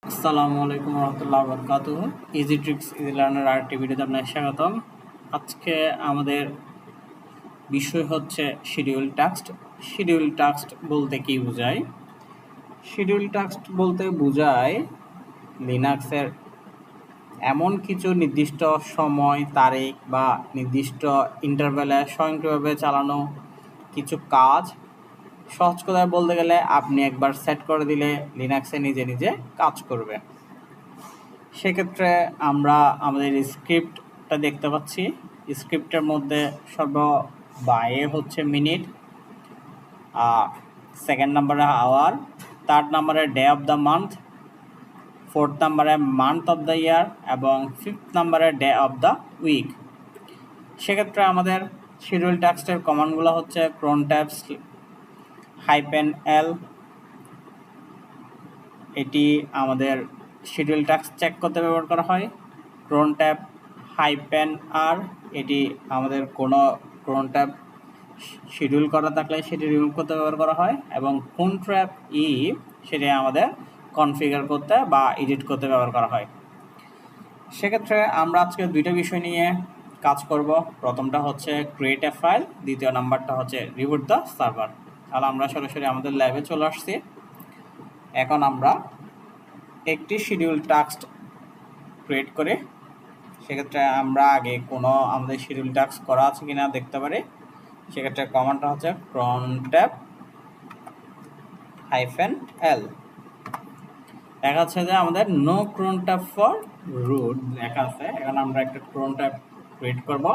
আসসালামু আলাইকুম রহমতুল্লাহ বরকাতুহ। Easy tricks easy learner আরেকটি ভিডিওতে আপনাকে স্বাগতম। আজকে আমাদের বিষয় হচ্ছে শিডিউল টাস্ক। শিডিউল টাস্ক বলতে কি বোঝায়? শিডিউল টাস্ক বলতে বোঝায় লিনাক্সের এমন কিছু নির্দিষ্ট সময় তারিখ বা নির্দিষ্ট ইন্টারভ্যালে স্বয়ংক্রিয়ভাবে চালানো কিছু কাজ। সহজ কথায় বলতে গেলে আপনি একবার সেট করে দিলে লিনাক্সে নিজে নিজে কাজ করবে। সেক্ষেত্রে আমরা আমাদের স্ক্রিপ্টটা দেখতে পাচ্ছি। স্ক্রিপ্টের মধ্যে এ হচ্ছে মিনিট, সেকেন্ড নাম্বারে আওয়ার, থার্ড নাম্বারে day of the month, fourth নাম্বারে মান্থ অফ দ্য ইয়ার এবং ফিফথ নাম্বারে ডে অফ দ্য উইক। সেক্ষেত্রে আমাদের শিডিউল টাস্কের কমান্ডগুলো হচ্ছে ক্রন ট্যাব -l। এটি আমাদের শিডিউল টাস্ক চেক করতে ব্যবহার করা হয়। ক্রন ট্যাব -r এটি আমাদের কোনো ক্রন ট্যাব শিডিউল করা থাকলে সেটি রিমুভ করতে ব্যবহার করা হয়, এবং কোন ট্র্যাপ সেটি আমাদের কনফিগার করতে বা এডিট করতে ব্যবহার করা হয়। সেক্ষেত্রে আমরা আজকে দুইটা বিষয় নিয়ে কাজ করব। প্রথমটা হচ্ছে ক্রিয়েট এ ফাইল, দ্বিতীয় নাম্বারটা হচ্ছে রিবুট দ্য সার্ভার। তাহলে আমরা সরাসরি আমাদের ল্যাবে চলে আসছি। এখন আমরা একটি শিডিউল টাস্ক ক্রিয়েট করে সেক্ষেত্রে আমরা আগে কোনো আমাদের শিডিউল টাস্ক করা আছে কিনা দেখতে পারি। সেক্ষেত্রে কমান্ডটা হচ্ছে ক্রন ট্যাব -l। দেখা যাচ্ছে যে আমাদের no crontab for root লেখা আছে। এখন আমরা একটা ক্রন ট্যাব ক্রিয়েট করব।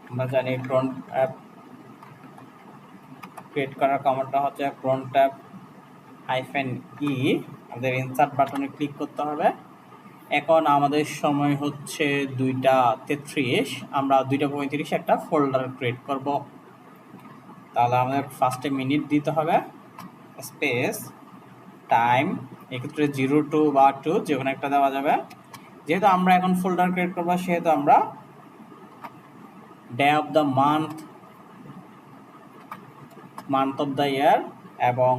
আমরা জানি ক্রন ট্যাব ক্রিয়েট করার কমান্ডটা হচ্ছে ক্রন ট্যাব -e। আমাদের ইনসার্ট বাটনে ক্লিক করতে হবে। এখন আমাদের সময় হচ্ছে 2:33। আমরা 2:35 একটা ফোল্ডার ক্রিয়েট করব। তাহলে আমাদের ফার্স্টে মিনিট দিতে হবে, স্পেস টাইম, এক্ষেত্রে 0, 2 বা 2 যে কোনো একটা দেওয়া যাবে। যেহেতু আমরা এখন ফোল্ডার ক্রিয়েট করবো সেহেতু আমরা day of the month, month of the year এবং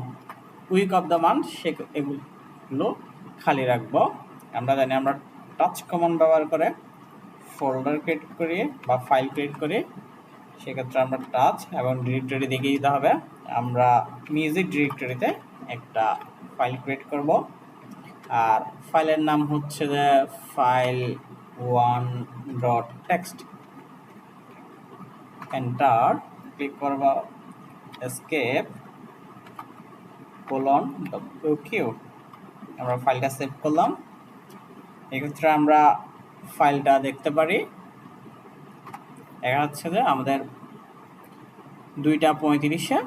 উইক অফ দ্য মান্থ এগুলো খালি রাখবো। আমরা জানি আমরা টাচ কমান্ড ব্যবহার করে ফোল্ডার ক্রিয়েট করি বা ফাইল ক্রিয়েট করি। সেক্ষেত্রে আমরা টাচ এবং ডিরেক্টরি দেখিয়ে দিতে হবে। আমরা মিউজিক ডিরেক্টরিতে একটা ফাইল ক্রিয়েট করব, আর ফাইলের নাম হচ্ছে যে file1.txt। এন্টার ক্লিক করব, এসকেপ :wq। আমরা ফাইলটা সেভ করলাম। এক্ষেত্রে আমরা ফাইলটা দেখতে পারি। দেখা যাচ্ছে যে আমাদের 2:35-এ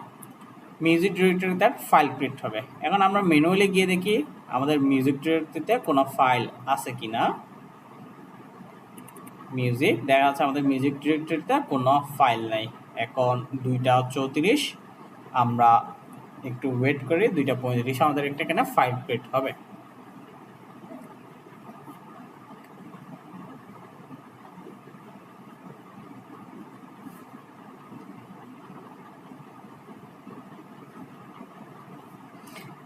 মিউজিক ডিরেক্টরিতে ফাইল ক্রিয়েট হবে। এখন আমরা ম্যানুয়ালি গিয়ে দেখি আমাদের মিউজিক ডিরেক্টরিতে কোনো ফাইল আছে কিনা। মিউজিক, দেখা যাচ্ছে আমাদের মিউজিক ডিরেক্টরিতে কোনো ফাইল নাই। এখন 2:34, আমরা একটু ওয়েট করি। 2:35 আমাদের একটা এখানে ফাইল ক্রিয়েট হবে।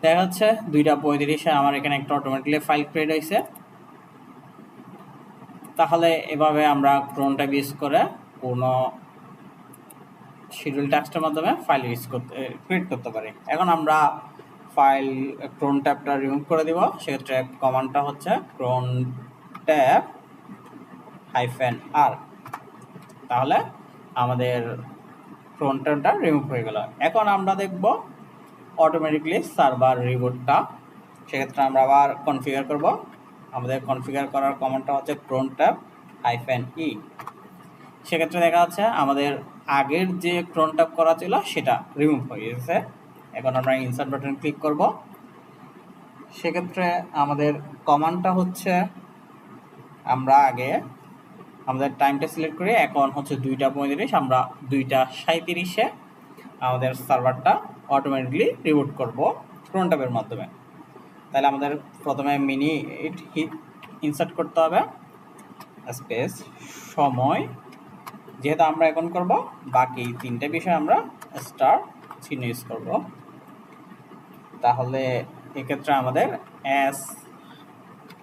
দেখা যাচ্ছে 2:35-এ আমার এখানে একটা অটোমেটিক্যালি ফাইল ক্রিয়েট হয়েছে। তাহলে এভাবে আমরা ক্রন ট্যাব ইউজ করে কোনো শিডিউল টাস্কের মাধ্যমে ফাইল ক্রিয়েট করতে পারি। এখন আমরা ফাইল ক্রন ট্যাবটা রিমুভ করে দিব। সেক্ষেত্রে কমান্ডটা হচ্ছে ক্রন ট্যাব -r। তাহলে আমাদের ক্রন ট্যাবটা রিমুভ হয়ে গেল। এখন আমরা দেখব অটোমেটিক্যালি সার্ভার রিবুটটা। সেক্ষেত্রে আমরা আবার কনফিগার করব। আমাদের কনফিগার করার কমান্ডটা হচ্ছে ক্রন ট্যাব -e। সেক্ষেত্রে দেখা যাচ্ছে আমাদের আগের যে ক্রন ট্যাব করা ছিল সেটা রিমুভ হয়ে গেছে। এখন আমরা ইনসার্ট বাটন ক্লিক করব। সেক্ষেত্রে আমাদের কমান্ডটা হচ্ছে আমরা আগে আমাদের টাইমটা সিলেক্ট করি। এখন হচ্ছে 2:35, আমরা 2:37-এ আমাদের সার্ভারটা অটোমেটিক্যালি রিবুট করব ক্রন ট্যাবের মাধ্যমে। তাহলে আমাদের প্রথমে মিনিট ইনসার্ট করতে হবে, স্পেস সময়, যেহেতু আমরা এখন করব বাকি তিনটে বিষয় আমরা স্টার চিহ্ন ইউজ করব। তাহলে এক্ষেত্রে আমাদের s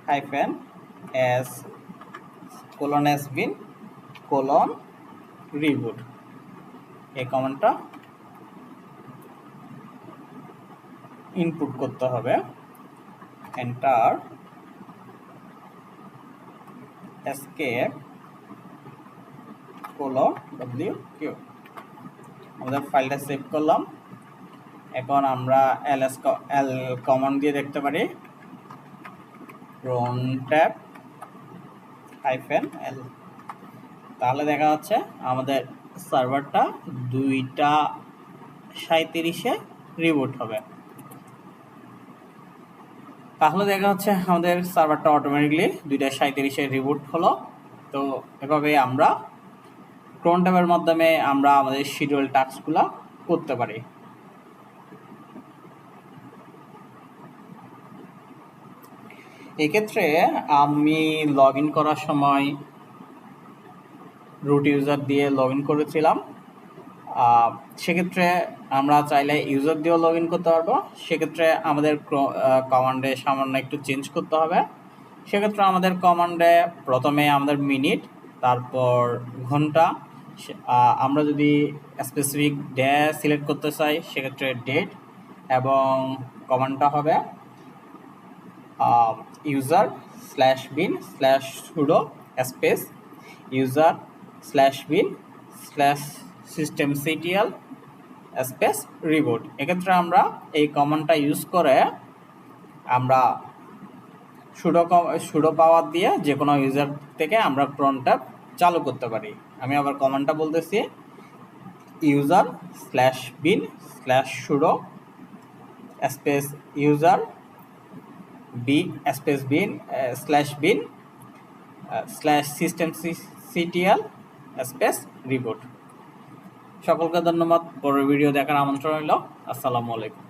hyphen s colon has been colon reboot এই কমান্ডটা ইনপুট করতে হবে। এন্টার escape colon wq আমাদের ফাইলটা সেভ করলাম। এখন আমরা l কমান্ড দিয়ে দেখতে পারি run tab -l, তাহলে দেখা যাচ্ছে আমাদের সার্ভারটা 2:37-এ রিবুট হবে। তাহলে দেখা যাচ্ছে আমাদের সার্ভারটা অটোমেটিকলি 2:37-এ রিবুট হলো। তো এভাবে আমরা ক্রন ট্যাবের মাধ্যমে আমরা আমাদের শিডিউল টাস্কগুলো করতে পারি। এক্ষেত্রে আমি লগ ইন করার সময় রুট ইউজার দিয়ে লগ ইন করেছিলাম। সেক্ষেত্রে আমরা চাইলে ইউজার দিয়েও লগ ইন করতে পারবো। সেক্ষেত্রে আমাদের কমান্ডে সামান্য একটু চেঞ্জ করতে হবে। সেক্ষেত্রে আমাদের কমান্ডে প্রথমে আমাদের মিনিট, তারপর ঘন্টা, আমরা যদি স্পেসিফিক ডে সিলেক্ট করতে চাই সেক্ষেত্রে ডেট, এবং কমান্ডটা হবে user/bin/sudo space user/bin/systemctl space reboot. এক্ষেত্রে আমরা এই কমান্ডটা ইউজ করে আমরা সুডো পাওয়ার দিয়ে যে কোনো ইউজার থেকে আমরা ক্রন ট্যাব চালু করতে পারি। আমি আবার কমান্ডটা বলতেছি user/bin/sudo space user bin/systemctl space reboot. সকলকে ধন্যবাদ। পরের ভিডিও দেখার আমন্ত্রণ রইল। আসসালামু আলাইকুম।